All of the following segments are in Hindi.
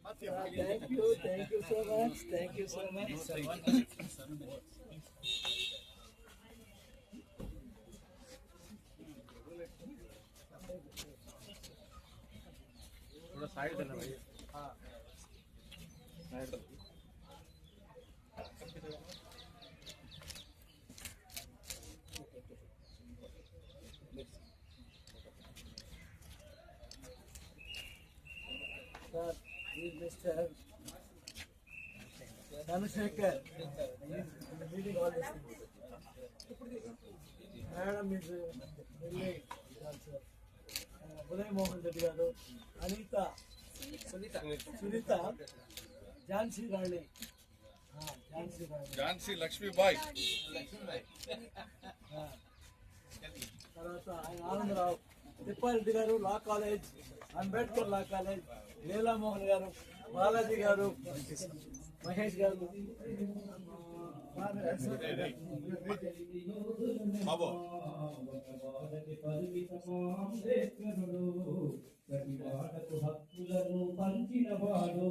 Thank you so much. Thank you so much. थोड़ा साइड देना भाई। Side. Sir, is Mr. Dhanashekhar. He is in the meeting all this thing. Madam is Millie is also. Uday Mohan Reddy garu, Anita, Sunita, Jhansi Rani. Jhansi Rani. Jhansi Lakshmibai. తర్వాత ఆయన ఆనందరావు, తిప్పారెడ్డి గారు law college, Ambedkar law college, Leelamohan గారు, బాలాజీ గారు, మహేష్ గారు, బాబు ప్రతివాడకు హక్కులను పంచినవాడు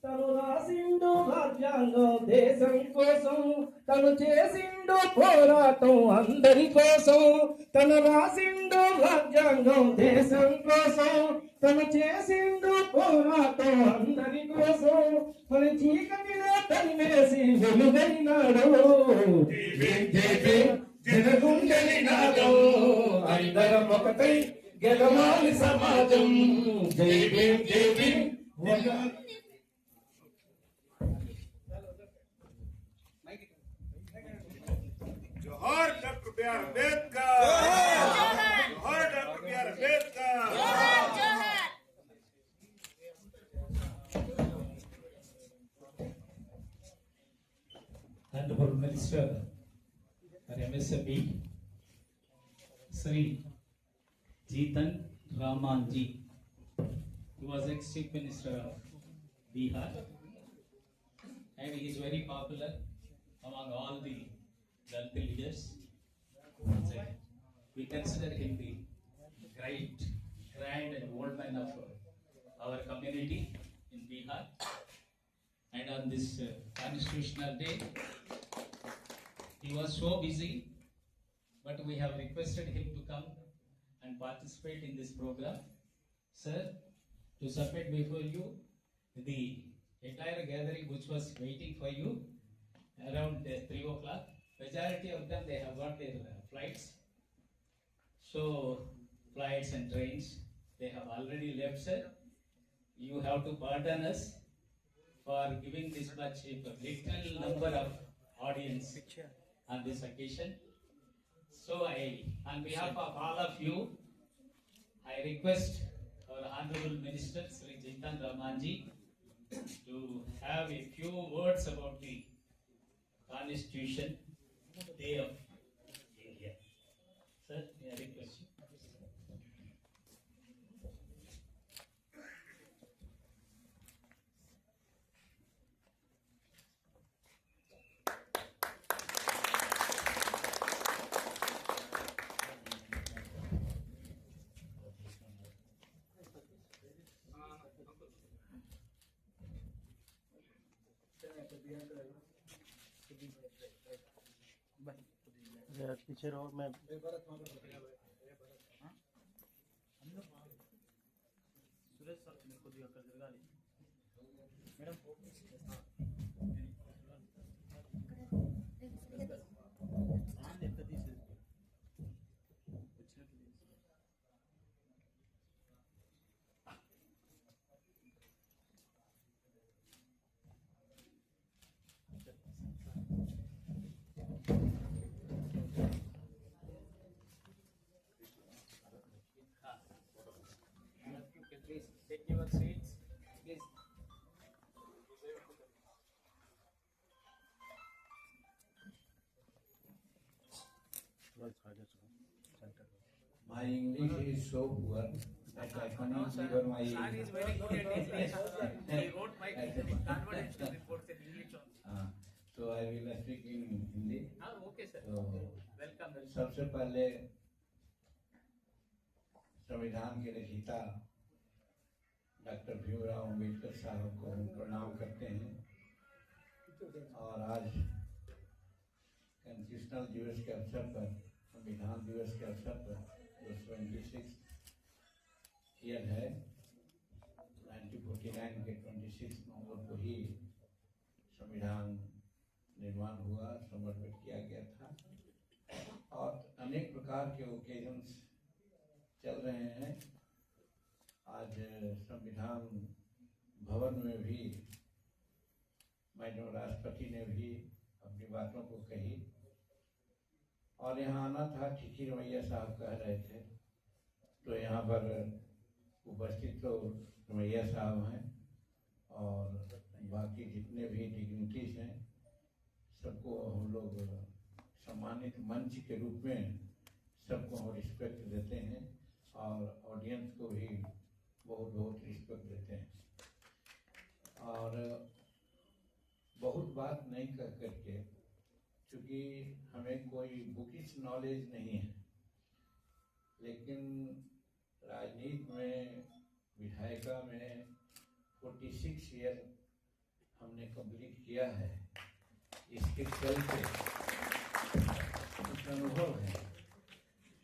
తను రాసిండు రాజ్యాంగం దేశం కోసం తను చేసిండు పోరాటం అందరి కోసం తను రాసిండు రాజ్యాంగం దేశం కోసం తను చేసిండు పోరాటం అందరి కోసం మన చీకటిలో తన్నేసి వెలుగైనాడు జనగుండెని నాదం అందరం ఒకటై గెలవాలి సమాజం జై భీమ్ జై భీమ్ జోహార్ డాక్టర్ బిఆర్ అంబేద్కర్. జోహార్ doctor B R Ambedkar. Honorable Minister for MSME, Sri Jitan Ramanji, who was ex-Chief Minister of Bihar, and he is very popular among all the Dalit leaders. We consider him the great, grand and old man of our community in Bihar. And on this constitutional day, he was so busy, but we have requested him to come and participate in this program. Sir, to submit before you the entire gathering which was waiting for you around 3 o'clock. Majority of them, they have got their flights. So, flights and trains, they have already left, sir. You have to pardon us for giving this much little number of audience on this occasion. So on behalf of all of you, I request our Honorable Minister Sri Jitan Ramanji to have a few words about the Constitution Day of India. Sir, may I request you? पीछे रहो मैं सुरेश सर मेरे को दिया कर देगा madam Please take your seats. Please. My English is so poor that I cannot figure my. Sir is very good at English. He wrote my conversational reports in English also. So I will speak in Hindi. Okay, sir. So Welcome. सबसे पहले संविधान के रचयिता डॉक्टर भीमराव अम्बेडकर साहब को हम प्रणाम करते हैं। और आज कॉन्स्टिट्यूशनल दिवस के अवसर पर, संविधान दिवस के अवसर पर जो 26 ईयर है, 1949 के 26 नवंबर को ही संविधान निर्माण हुआ, समर्पित किया गया था। और अनेक प्रकार के ओकेजन्स चल रहे हैं। आज संविधान भवन में भी मैडम राष्ट्रपति ने भी अपनी बातों को कही, और यहाँ आना था, ठीकी रमैया साहब कह रहे थे, तो यहाँ पर उपस्थित तो रमैया साहब हैं और बाकी जितने भी डिग्निटीज हैं, सबको हम लोग सम्मानित मंच के रूप में सबको हम रिस्पेक्ट देते हैं और ऑडियंस को भी बहुत बहुत रिस्पेक्ट देते हैं। और बहुत बात नहीं कर करके, क्योंकि हमें कोई बुकिश नॉलेज नहीं है, लेकिन राजनीति में, विधायिका में 46 ईयर हमने कंप्लीट किया है। इसके चलते कुछ अनुभव है,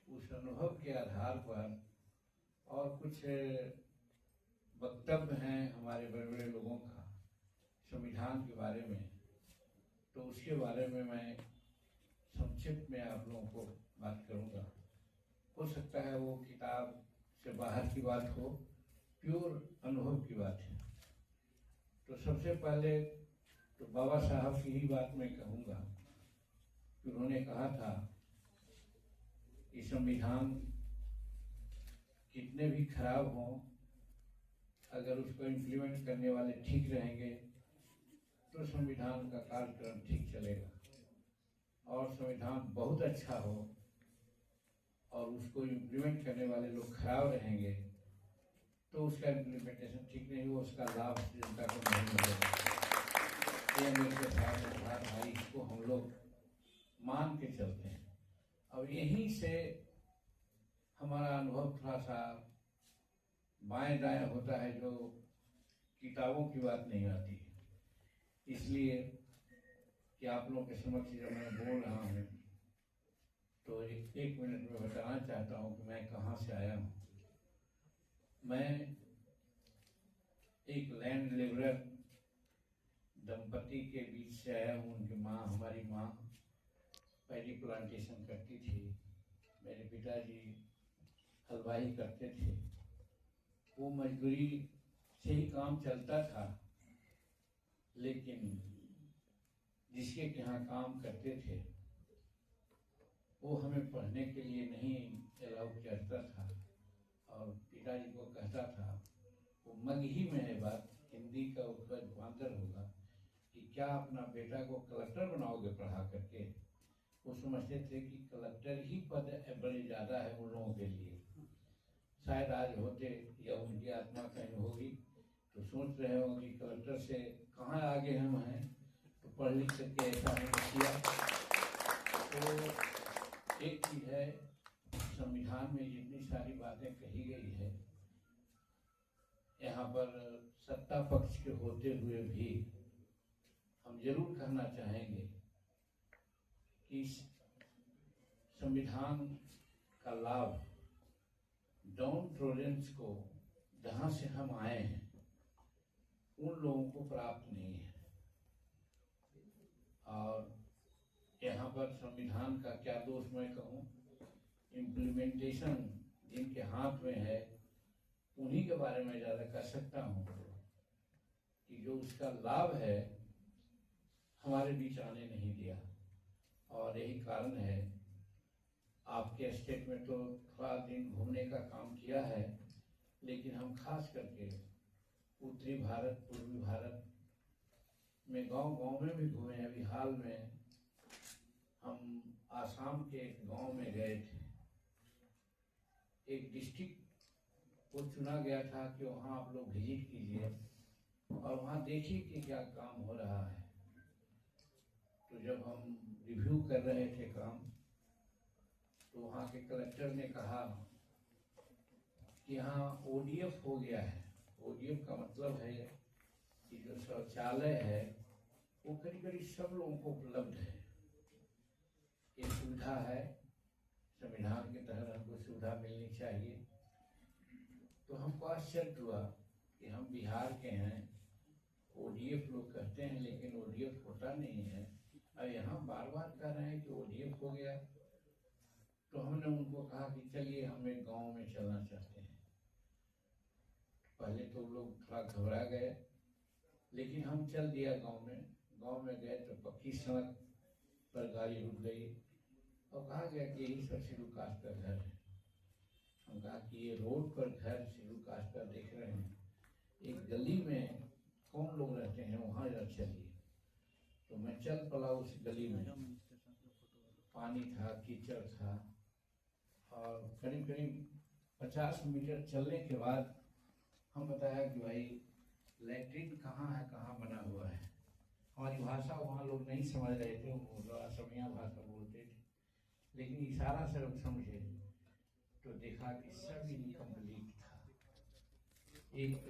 उस अनुभव के आधार पर और कुछ वक्तव्य हैं हमारे बड़े बड़े लोगों का संविधान के बारे में, तो उसके बारे में मैं संक्षिप्त में आप लोगों को बात करूंगा। हो सकता है वो किताब से बाहर की बात हो, प्योर अनुभव की बात है। तो सबसे पहले तो बाबा साहब की ही बात मैं कहूँगा कि उन्होंने कहा था कि संविधान कितने भी खराब हों, अगर उसको इम्प्लीमेंट करने वाले ठीक रहेंगे तो संविधान का कार्यक्रम ठीक चलेगा। और संविधान बहुत अच्छा हो और उसको इम्प्लीमेंट करने वाले लोग खराब रहेंगे तो उसका इम्प्लीमेंटेशन ठीक नहीं हो, उसका लाभ जनता को नहीं मिलेगा। ये मेरे साथ था भाई, इसको हम लोग मान के चलते हैं। अब यहीं से हमारा अनुभव थोड़ा सा बाएं दाएं होता है, जो किताबों की बात नहीं आती है। इसलिए कि आप लोगों के समक्ष जब मैं बोल रहा हूँ तो एक मिनट में बताना चाहता हूँ कि मैं कहाँ से आया हूँ। मैं एक लैंड लेबरर दंपति के बीच से आया हूँ। उनकी माँ, हमारी माँ पैडी प्लांटेशन करती थी, मेरे पिताजी हलवाई करते थे। वो मजदूरी से ही काम चलता था, लेकिन जिसके यहाँ काम करते थे वो हमें पढ़ने के लिए नहीं अलाउ करता था और पिताजी को कहता था, वो मगही में है बात, हिंदी का उसका रूपांतर होगा कि क्या अपना बेटा को कलेक्टर बनाओगे पढ़ा करके। वो समझते थे कि कलेक्टर ही पद बड़े ज़्यादा है उन लोगों के लिए। शायद आज होते या उनकी आत्मा कहीं होगी तो सोच रहे हो कि कलेक्टर से कहाँ आगे हम हैं, तो पढ़ लिख करके ऐसा हमने किया। तो एक चीज़ है, संविधान में जितनी सारी बातें कही गई है, यहाँ पर सत्ता पक्ष के होते हुए भी हम जरूर कहना चाहेंगे कि संविधान का लाभ डाउन टोलरेंस को, जहाँ से हम आए हैं, उन लोगों को प्राप्त नहीं है। और यहाँ पर संविधान का क्या दोष मैं कहूँ, इम्प्लीमेंटेशन जिनके हाथ में है उन्हीं के बारे में ज़्यादा कह सकता हूँ कि जो उसका लाभ है हमारे बीच आने नहीं दिया। और यही कारण है, आपके स्टेट में तो थोड़ा दिन घूमने का काम किया है, लेकिन हम खास करके उत्तरी भारत, पूर्वी भारत में गांव-गांव में भी घूमे। अभी हाल में हम आसाम के एक गांव में गए थे। एक डिस्ट्रिक्ट को चुना गया था कि वहाँ आप लोग विजिट कीजिए और वहाँ देखिए कि क्या काम हो रहा है। तो जब हम रिव्यू कर रहे थे काम, तो वहाँ के कलेक्टर ने कहा कि यहाँ ODF हो गया है, ओडीएफ का मतलब है कि जो शौचालय है वो करीब करीब सब लोगों को उपलब्ध है। ये सुविधा है, संविधान के तहत हमको सुविधा मिलनी चाहिए। तो हमको आश्चर्य हुआ कि हम बिहार के हैं, ओडीएफ लोग कहते हैं लेकिन ओडीएफ होता नहीं है, और यहाँ बार बार कह रहे हैं कि ओडीएफ हो गया। तो हमने उनको कहा कि चलिए हम एक गांव में चलना चाहते हैं। पहले तो लोग थोड़ा घबरा गए, लेकिन हम चल दिया गांव में। गांव में गए तो पक्की सड़क पर गाड़ी रुक गई और कहा गया कि यही सब शेड्यूल कास्ट का घर है। हम कहा कि ये रोड पर घर शेड्यूल कास्ट का देख रहे हैं, एक गली में कौन लोग रहते हैं, वहाँ चलिए। तो मैं चल पड़ा उस गली में। पानी था, कीचड़ था, और करीब करीब 50 मीटर चलने के बाद हम बताया कि भाई लैट्रिन कहाँ है, कहाँ बना हुआ है। हमारी भाषा वहाँ लोग नहीं समझ रहे थे, वो असमिया भाषा बोलते थे, लेकिन इशारा से लोग समझे। तो देखा कि सब इनकम्प्लीट था। एक